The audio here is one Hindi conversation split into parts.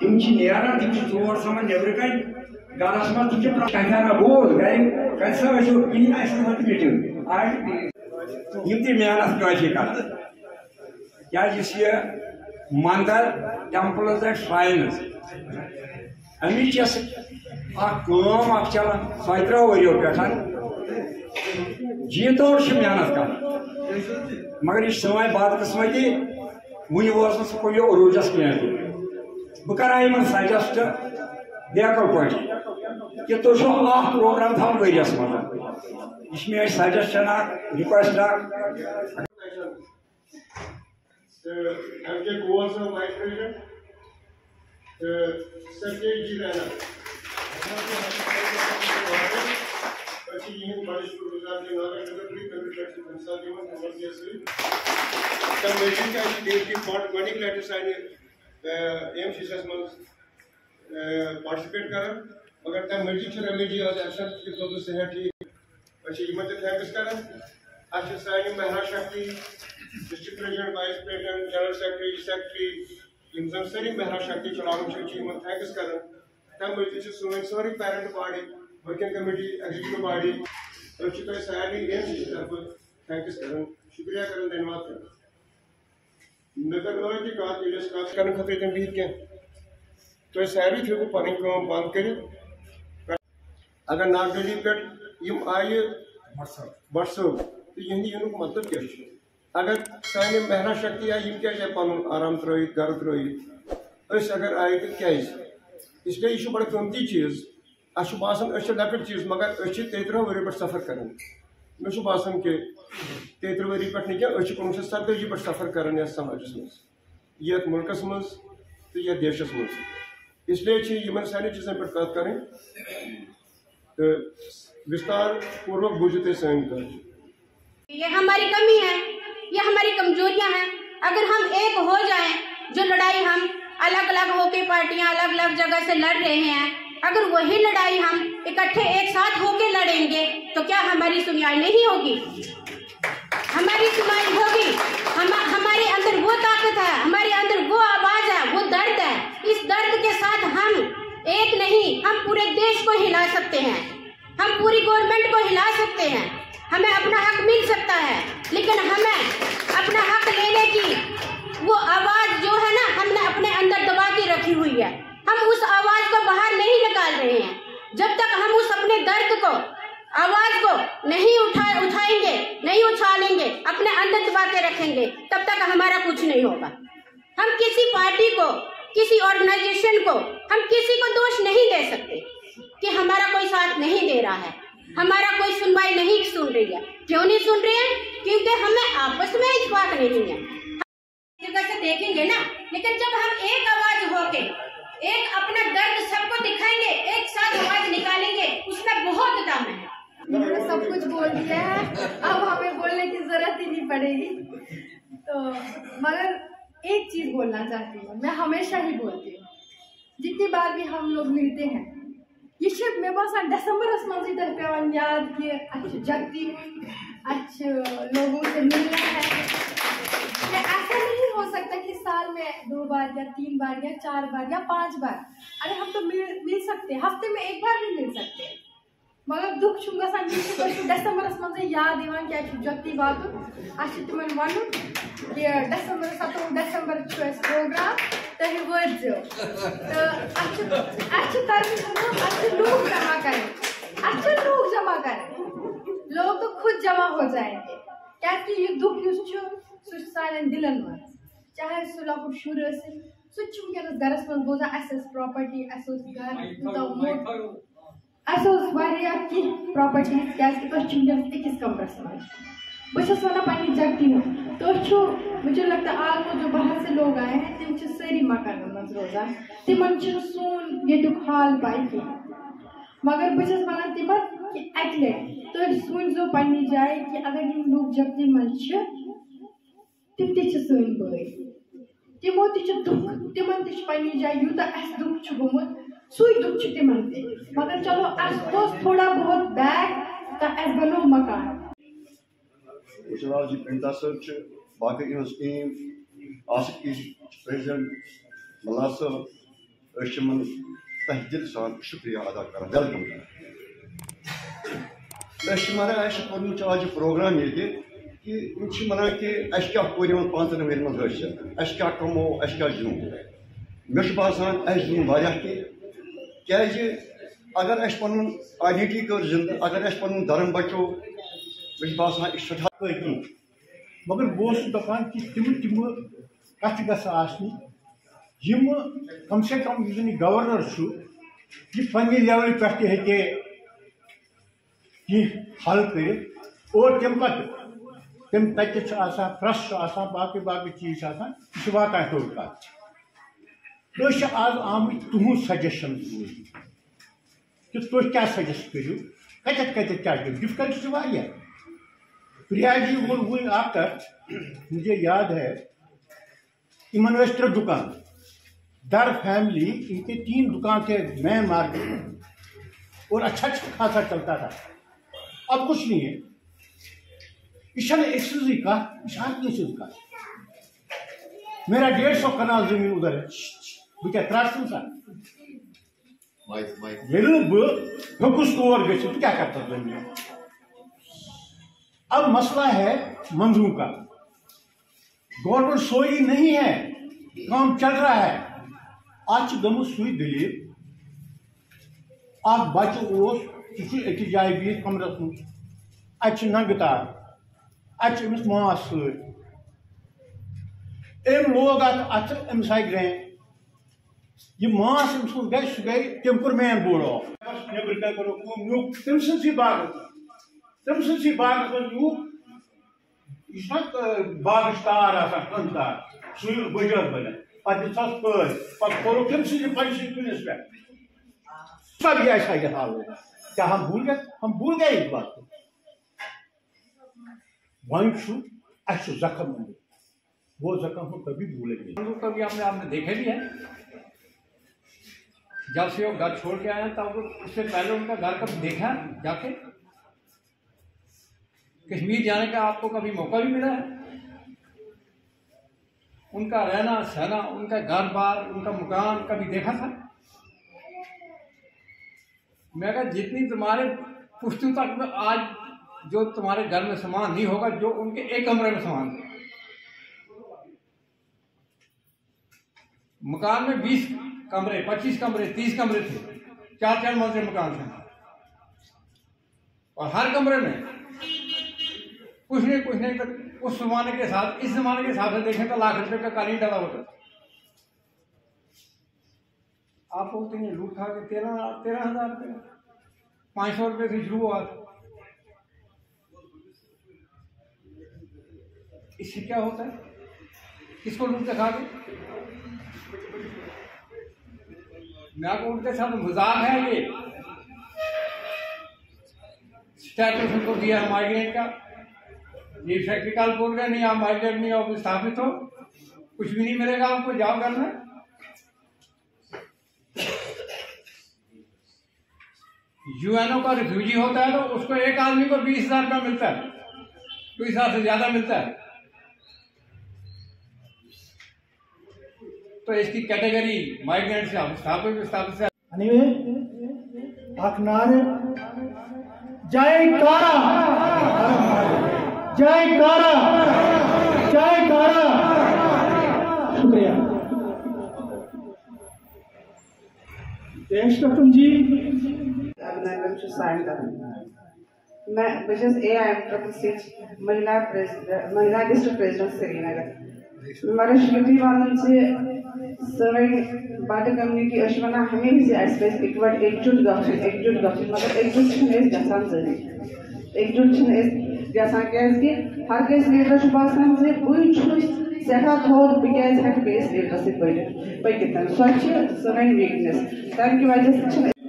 तिम तिम चोर सामान नबर कन गरस मज तुम कना बोल गर कसा मीटिंग मेहनत कर क्या मंदिर टेम्पल्स एंड श्राइन्स अमिच चलान 17 वरियों पे जी तौर मेहनत कर मगर यह सन बदकिस्मती वन वोस सह अरूजस कह बह कर सजेस्ट बेकल पे कि तुम प्रोग्राम थो वरियस मज यह मे suggestion request MK goals of Vice President, Sergey G. Rana. Participate कर मगर तम मर्जी रमेजी एबसेंट कि सेहत ठीक थैंक्स कर महिला शक्ति district president vice president general secretary जन सारी महिला शक्ति चलान थैंक्स कर तम मजी सारी parent body working committee executive body सारी तरफ थैंक्स कर शुक्रिया कर धन्यवाद कर मे कर कत कर खतर तम बिहित कह तुम सारी थो पन बंद कर अगर नागदली पे आये व्हाट्सएप तो यह यूनुक मतलब क्या अगर सानी महिला शक्ति आई क्या पन आराम त्रित घर त्रित अगर आये तो क्या इसलिए यह बड़ा कीमती चीज़ बासान लकट चीज़ मगर 33 वरी पे सफ़र कर मे बासान कि 33 वरी पे क्या 1947 पे सफ़र कर समाजस मज ये मुल्कस मज तो ये देशस मज इसलिए इन सारे चीज़ों पर कत करें तो विस्तार पूर्वक बूझते सन कर ये हमारी कमी है, ये हमारी कमजोरियां हैं। अगर हम एक हो जाएं, जो लड़ाई हम अलग अलग होके पार्टियां अलग अलग जगह से लड़ रहे हैं, अगर वही लड़ाई हम इकट्ठे एक साथ होके लड़ेंगे तो क्या हमारी सुनवाई नहीं होगी? हमारी सुनवाई होगी। हमारे अंदर वो ताकत है, हमारे अंदर वो आवाज है, वो दर्द है। इस दर्द के साथ हम एक नहीं, हम पूरे देश को हिला सकते हैं, हम पूरी गवर्नमेंट को हिला सकते हैं। हमें अपना हक मिल सकता है, लेकिन हमें अपना हक लेने की वो आवाज जो है ना, हमने अपने अंदर दबा के रखी हुई है। हम उस आवाज को बाहर नहीं निकाल रहे हैं। जब तक हम उस अपने दर्द को, आवाज को नहीं उठाएंगे, नहीं उछालेंगे, अपने अंदर दबा के रखेंगे, तब तक हमारा कुछ नहीं होगा। हम किसी पार्टी को, किसी ऑर्गेनाइजेशन को, हम किसी को दोष नहीं दे सकते कि हमारा कोई साथ नहीं दे रहा है, हमारा कोई सुनवाई नहीं सुन रही है। क्यों नहीं सुन रहे हैं? क्योंकि हमें आपस में इत्तेफाक नहीं है। जगह से देखेंगे ना, लेकिन जब हम एक आवाज होके एक अपना दर्द सबको दिखाएंगे, एक साथ आवाज निकालेंगे, उसमें बहुत दम है। मैंने सब कुछ बोल दिया है, अब हमें बोलने की जरूरत ही नहीं पड़ेगी। तो मगर एक चीज बोलना चाहती हूँ, मैं हमेशा ही बोलती हूँ, जितनी बार भी हम लोग मिलते हैं, ये मे बसान दिसंबरस मज पेवान याद कि जगती लोगों से मिलना है। ऐसा नहीं हो सकता कि साल में 2 बार या 3 बार या 4 बार या 5 बार, अरे हम तो मिल सकते, हफ्ते में 1 बार भी मिल सकते। मगर दुख गसान दिसंबरस मज याद कि जगती वात तिम वन कि दिसंबर 17 दिसंबर प्रोग्राम तुम वो लोग जमा करें, लोग जमा करें, लोग तो खुद जमा हो जाएंगे। क्या ये दुख सान दिलन मज, चाहे सह लकुट शुर वनस गरस मज बोजान प्रॉपर्टी घर प्रॉपर्टीज क्या अकिस कमरस मज बस वन पे जगती मुझे लगता है आलमो जो बाहर से लोग आए हैं तिम सारी मकान मज रोजान, तिम सोन ये हाल पाई कह, मगर बस वन तिम कि अक लट तुम सूझो पन्नी जाए कि अगर इन लोग जगती मज तिम सन बई, तिमो दुख, तिमन पन्नी जाए यूता दुख गोमुत सू दुख तिमन ते, मगर चलो थोड़ा बहुत बैग तो बनो मकान। Jawab ji Pinta sir बाकी टीम आसिफ प्रेसिडेंट मल्ला सर तह दिल सान शुक्रिया अदा कर वेलकम कर आज प्रोग्राम ये कि वन कि क्या कोर 5 वन मज क्या कमो क्या जुन मे बसान जुन क्या अगर पन आइडेंटिटी कर जिंद अगर पन धर्म बचो मे बसान मगर बस दपान कि तम कत गम कम से कम गवर्नर यह पन्ने लेवल पे हल कर और तम पे तम प्रेस बाकी बाकी चीज वात थोड़ कत आज आम तुहद सजेशन कि तुम क्या सजेस्ट करो कत क्या डिफिकल्टी प्रियाजी वो वही आकर मुझे याद है इमन 3 दुकान दर फैमिली इनके 3 दुकान थे मेन मार्केट और अच्छा खासा चलता था। अब कुछ नहीं है का मेरा 150 कनाल जमीन उधर है क्या त्रासन सा बकुस तौर गो क्या करता जमीन। अब मसला है मंजूर का गवर्नमेंट सोई नहीं है काम चल रहा है आज गम सुई दलील बच्चे अक जाए बिह कमरस मज नंगतार अमिस मास सम लोग अमिस आई ग्रैंड यह मास अमिस गई सह गई तम कोर मेन बोर्ड ऑफ नबर करो तम सी बाग यूक बाग तार तार सु बजर बन पे कौर तम सस पे सब यह ऐसा यह हाल होगा क्या हम भूल गए इस बात को वन जख्म वो जख्म हम कभी भूलेंगे कभी आपने देखे भी है जब से वो घर छोड़ के आए तब उससे पहले उनका घर कभी देखा जाके कश्मीर जाने का आपको कभी मौका भी मिला है उनका रहना सहना उनका घर बार उनका मकान कभी देखा था। मैं कहा जितनी तुम्हारे पुश्तों तक में आज जो तुम्हारे घर में सामान नहीं होगा जो उनके एक कमरे में सामान थे मकान में 20 कमरे 25 कमरे 30 कमरे थे 4 मंजिल मकान थे और हर कमरे में कुछ नहीं तो उस जमाने के साथ इस जमाने के हिसाब से देखें तो लाख रुपए का कालीन डाला होता आप बोलते हैं लूट खा के 13,000 रुपये 500 रुपये से शुरू हुआ था। इससे क्या होता है किसको लूट के खा गए मैं आपको उनके साथ मजाक है ये स्टेटस उनको दिया है माइग्रेंट का ये फैक्ट्रिकल बोल रहे नहीं आप माइग्रेंट नहीं आप स्थापित हो कुछ भी नहीं मिलेगा आपको जाओ करना। यूएनओ का रिफ्यूजी होता है तो उसको एक आदमी को 20,000 रुपया मिलता है 20,000 से ज्यादा मिलता है तो इसकी कैटेगरी माइग्रेंट से स्थापित से जयकारा जयकारा जयकारा शुक्रिया डॉक्टर जी मैं AIM666 महिला डिस्ट्रिक्ट प्रेसिडेंट श्रीनगर मगर शुक्रिया वालन से सवै बाट कम्युनिटी वन हमेशा एकजुट मगर एकजुट गसान जरी एकजुट गसान क्या हर कस लीडर बसान जे बह सठा थोद बह बेस लीडर पकित सो वीकनेस तमि वजह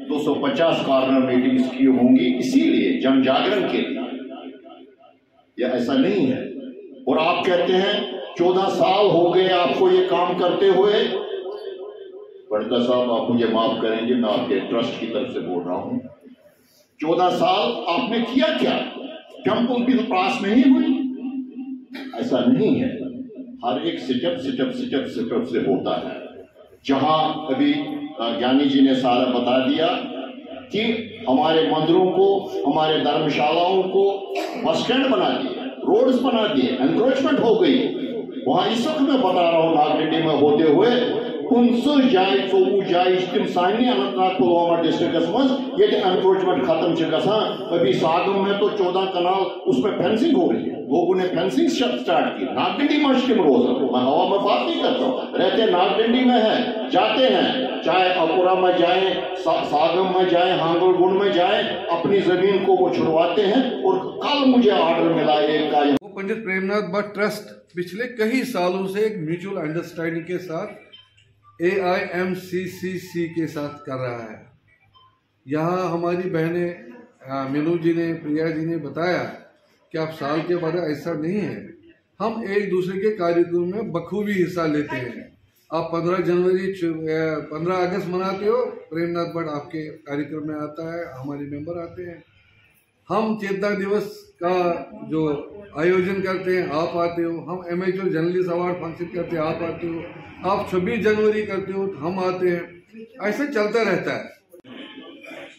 250 कॉर्नर मीटिंग्स की होंगी इसीलिए जन जागरण के लिए या ऐसा नहीं है। और आप कहते हैं 14 साल हो गए आपको ये काम करते हुए। पंडिता साहब आप मुझे माफ करेंगे मैं आपके ट्रस्ट की तरफ से बोल रहा हूं 14 साल आपने किया क्या टेम्पल भी तो पास नहीं हुई ऐसा नहीं है। हर एक सिटअप से होता है। जहां अभी ज्ञानी जी ने सारा बता दिया कि हमारे मंदिरों को, हमारे धर्मशालाओं को बस स्टैंड बना दिए, रोड्स बना दिए, एनक्रोचमेंट हो गई। वहां इस वक्त मैं बता रहा हूँ नागरिक में होते हुए 50 जाए 24 जाए तम सानी अनंतनाग पुलवामा डिस्ट्रिक्ट मज ये एनक्रोचमेंट खत्म गसान। अभी सागम में तो 14 कनाल उसमें फेंसिंग हो रही है, लोगों ने फेंसिंग स्टार्ट की। नागडिंडी में रोज मैं हवा में बात नहीं करता हूँ, रहते नागडिंडी में है, जाते हैं, चाहे अपुरा में जाए, सागम में जाए, हांगलगुंड में जाए, अपनी जमीन को वो छुड़वाते हैं। और कल मुझे ऑर्डर मिला एक का, वो पंडित प्रेमनाथ भट्ट ट्रस्ट पिछले कई सालों से एक म्यूचुअल अंडरस्टैंडिंग के साथ AIMCCC के साथ कर रहा है। यहाँ हमारी बहनें मीनू जी ने, प्रिया जी ने बताया कि आप साल के बाद ऐसा नहीं है, हम एक दूसरे के कार्यक्रम में बखूबी हिस्सा लेते हैं। आप 15 अगस्त मनाते हो, प्रेमनाथ भट्ट आपके कार्यक्रम में आता है, हमारे मेंबर आते हैं। हम चेतना दिवस का जो आयोजन करते हैं, आप आते हो। हम एमेच्योर जर्नलिस्ट अवार्ड फंक्शन करते हैं, आप आते हो। आप 26 जनवरी करते हो, हम आते हैं। ऐसे चलता रहता है।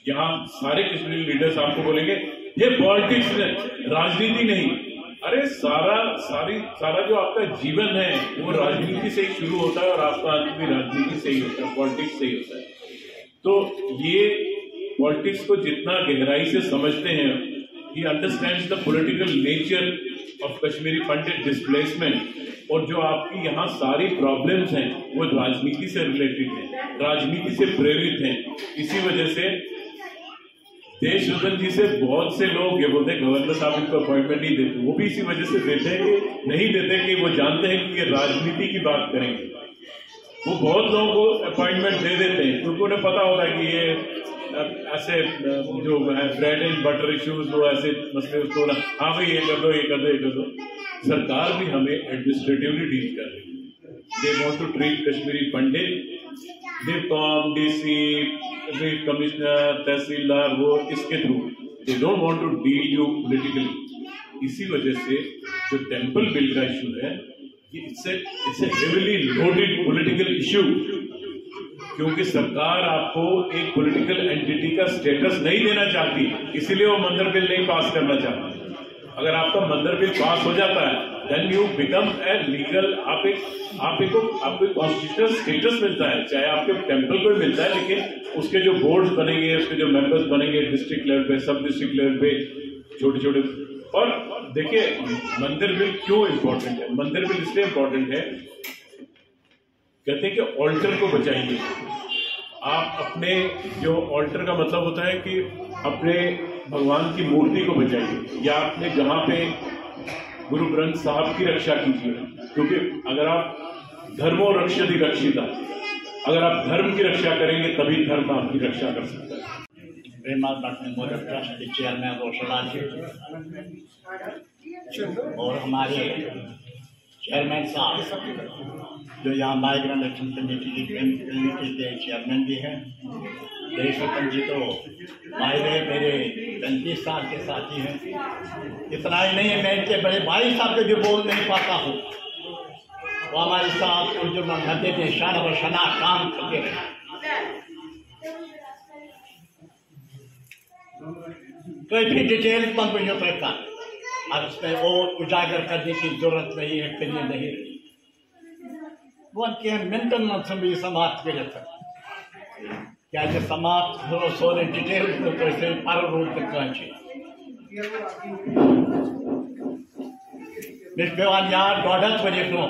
यहाँ सारे कश्मीरी लीडर्स आपको बोलेंगे ये पॉलिटिक्स है, राजनीति नहीं। अरे सारा जो आपका जीवन है वो राजनीति से ही शुरू होता है और आपका अंत भी राजनीति से ही होता है, पॉलिटिक्स से ही होता है। तो ये पॉलिटिक्स को जितना गहराई से समझते हैं, he understands the political nature of Kashmiri Pandit displacement, और जो आपकी यहाँ सारी प्रॉब्लम्स हैं वो राजनीति से रिलेटेड हैं, राजनीति से प्रेरित हैं। इसी वजह से देशवर्धन जी से बहुत से लोग ये बोलते हैं गवर्नर साहब इनको अपॉइंटमेंट नहीं देते, वो भी इसी वजह से देते हैं कि नहीं देते कि वो जानते हैं कि ये राजनीति की बात करेंगे। वो बहुत लोगों को अपॉइंटमेंट दे देते हैं क्योंकि उन्हें पता होता है कि ये ऐसे जो ब्रेड एंड बटर इश्यूज, वो ऐसे मसले उसको हाँ भाई ये कर दो, ये कर दो, ये कर दो। सरकार भी हमें एडमिनिस्ट्रेटिवली डील कर रही है। They want to treat Kashmiri Pandit, DivCom, DC, commissioner, tehsildar, वो इसके through, they don't want to deal you politically. इसी वजह से जो टेम्पल बिल का इशू है, it's a heavily loaded political issue, क्योंकि सरकार आपको एक पॉलिटिकल एंटिटी का स्टेटस नहीं देना चाहती, इसीलिए वो मंदिर बिल नहीं पास करना चाहती। अगर आपका मंदिर बिल पास हो जाता है, then you become a legal, आपको कॉन्स्टिट्यूशनल स्टेटस मिलता है, चाहे आपके टेम्पल को मिलता है, लेकिन उसके जो बोर्ड्स बनेंगे, उसके जो मेंबर्स बनेंगे डिस्ट्रिक्ट लेवल पे, सब डिस्ट्रिक्ट लेवल पे, छोटे छोटे। और देखिए मंदिर बिल क्यों इम्पोर्टेंट है? मंदिर बिल इसलिए इम्पोर्टेंट है, कहते हैं कि ऑल्टर को बचाइए। आप अपने जो ऑल्टर का मतलब होता है कि अपने भगवान की मूर्ति को बचाइए, या अपने जहाँ पे गुरु ग्रंथ साहब की रक्षा कीजिए, क्योंकि अगर आप धर्मो रक्षति रक्षिता, अगर आप धर्म की रक्षा करेंगे तभी धर्म आपकी रक्षा कर सकता है। प्रेमनाथ भट्ट ट्रस्ट के चेयरमैन रोशनलाल जी और हमारे चेयरमैन साहब जो यहाँ माइग्रेंट एक्शन कमेटी के चेयरमैन भी हैं, देशवर्धन जी तो मेरे 35 साल के साथी हैं। इतना ही नहीं है, मैं इनके बड़े भाई साहब के भी बोल नहीं पाता हूँ। वो हमारे साथ जो मंगते थे, शान और शना काम करते रहे। तो फिर डिटेल पर मुझे प्रकार अब उसमें और उजागर करने की जरूरत नहीं है, करिए नहीं। वो मेंटल मत भी समाप्त कर क्या समाप्त सोने डिटेल तो पार रूप तक पेवान यार 1.5 बजे ब्रो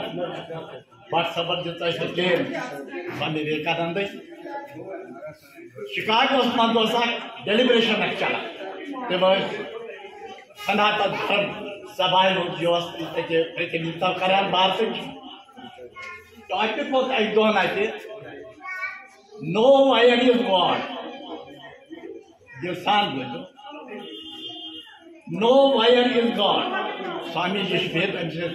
व्हाट्सएप दिता स्वामी विवेकानंद शिकागो मत डेलिब्रेशन चला सनातन धर्म सभा प्रतिनिधित्व करान भारत टॉपिक होता है दोन आते नो वायर इज गॉड दिवसान बोलो nowhere is God Swami ji स्पेर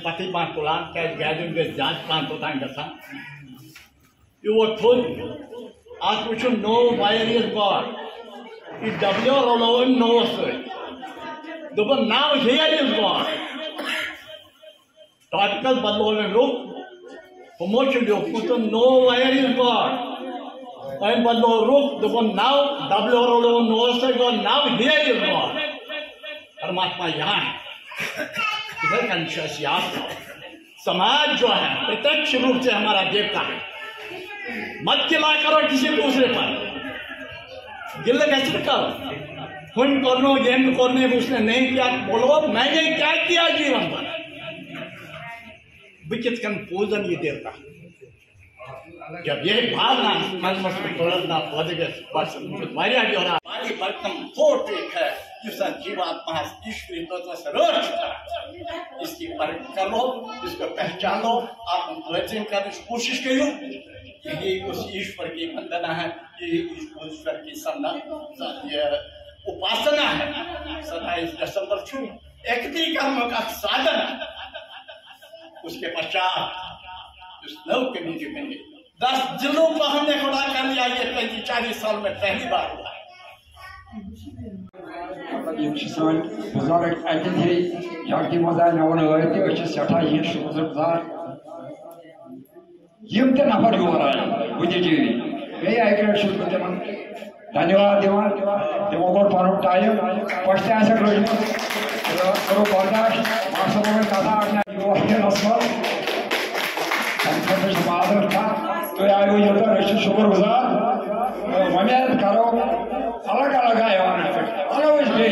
पति पान पुरान क्या गैदरिंग में जांच पान होता है गसा ये वो थोड़ी आज कुछ नो वायर इज गॉड ये डब्ल्यू रोलो नो से दोबारा नाउ हियर इज गॉड टॉपिकल बदलो में लोग प्रमोशन जो कुछ nowhere is God Ein bando ruch dupon now double or no go now here you know. परमात्मा यहाँ है, इधर का निश्वास याद। समाज जो है प्रत्यक्ष रूप से हमारा देवता है। मत गिला करो किसी दूसरे पर, गिल कैसे करो, खून करनो गेम करने उसने नहीं किया, बोलो मैंने क्या किया जीवन पर। विचित्र कंफ्यूजन ये देवता जब ये भावना मन में तोड़ना पड़ेगा, बस वारिया जो रहा बाकी बर्तन फोट एक है जिसका जीवात्मा ईश्वरी तत्व से रोज चुका है। इसकी परख करो, इसको पहचानो, आप वर्जन करने की कोशिश करो। यही उस ईश्वर की वंदना है, यही ईश्वर की उपासना है। 27 दिसंबर छू एकती कर्म का साधन है। उसके पश्चात उस लव के नीचे में 10 जिलों को हमने खड़ा कर लिया। ये 35-40 साल में पहली बार हुआ है। बुजुर्ग अति थे जागती मजा नवन सठा ये शुक्रगुजार यम ते नफर योर आए बुझे जीवी बे आइकर शुक्र तमन धन्यवाद दिवान तमो को पारो टाइम पछते आशा करो बर्दाश्त मासों में कथा आज्ञा यो है नस्ल संकट समाधान था तो आयो ये तो रश शुक्रगुजार ममेर करो अलग अलग आए अलग डे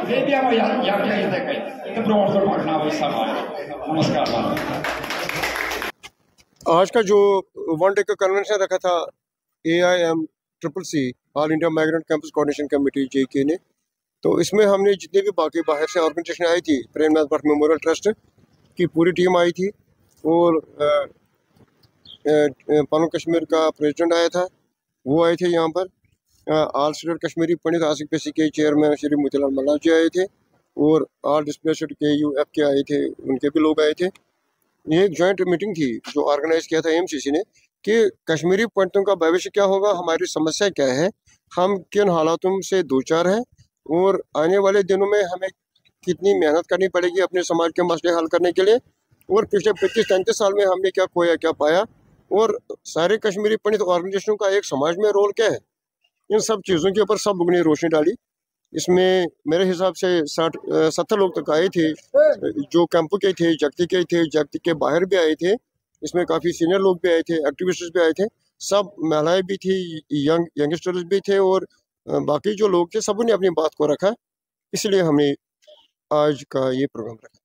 दे दिया वो याद किया जाता है तो प्रोमोटर भागना वो समाज। नमस्कार। आज का जो वन डे का कन्वेंशन रखा था AIMCCC all India migrant campus coordination committee JK ने, तो इसमें हमने जितने भी बाकी बाहर से ऑर्गेनाइजेशन आई थी, प्रेमनाथ भट्ट मेमोरियल ट्रस्ट की पूरी टीम आई थी और पनो कश्मीर का प्रेसिडेंट आया था, वो आए थे यहाँ पर। ऑल स्टेट कश्मीरी पंडित आसिफ बेसी के चेयरमैन श्री मोतीलाल मल्ला जी आए थे और ऑल डिस्प्लेस्ड KUF के आए थे, उनके भी लोग आए थे। ये एक जॉइंट मीटिंग थी जो ऑर्गेनाइज किया था AIMCCC ने कि कश्मीरी पंडितों का भविष्य क्या होगा, हमारी समस्या क्या है, हम किन हालातों से दो चार हैं और आने वाले दिनों में हमें कितनी मेहनत करनी पड़ेगी अपने समाज के मसले हल करने के लिए, और पिछले 35-33 साल में हमने क्या खोया क्या पाया, और सारे कश्मीरी पंडित ऑर्गेनाइजेशनों का एक समाज में रोल क्या है। इन सब चीज़ों के ऊपर सब लोगों ने रोशनी डाली। इसमें मेरे हिसाब से 60-70 लोग तक आए थे जो कैंपू के थे, जगती के बाहर भी आए थे। इसमें काफ़ी सीनियर लोग भी आए थे, एक्टिविस्ट्स भी आए थे, सब महिलाएं भी थी, यंगस्टर्स भी थे और बाकी जो लोग थे सबों ने अपनी बात को रखा। इसलिए हमने आज का ये प्रोग्राम रखा।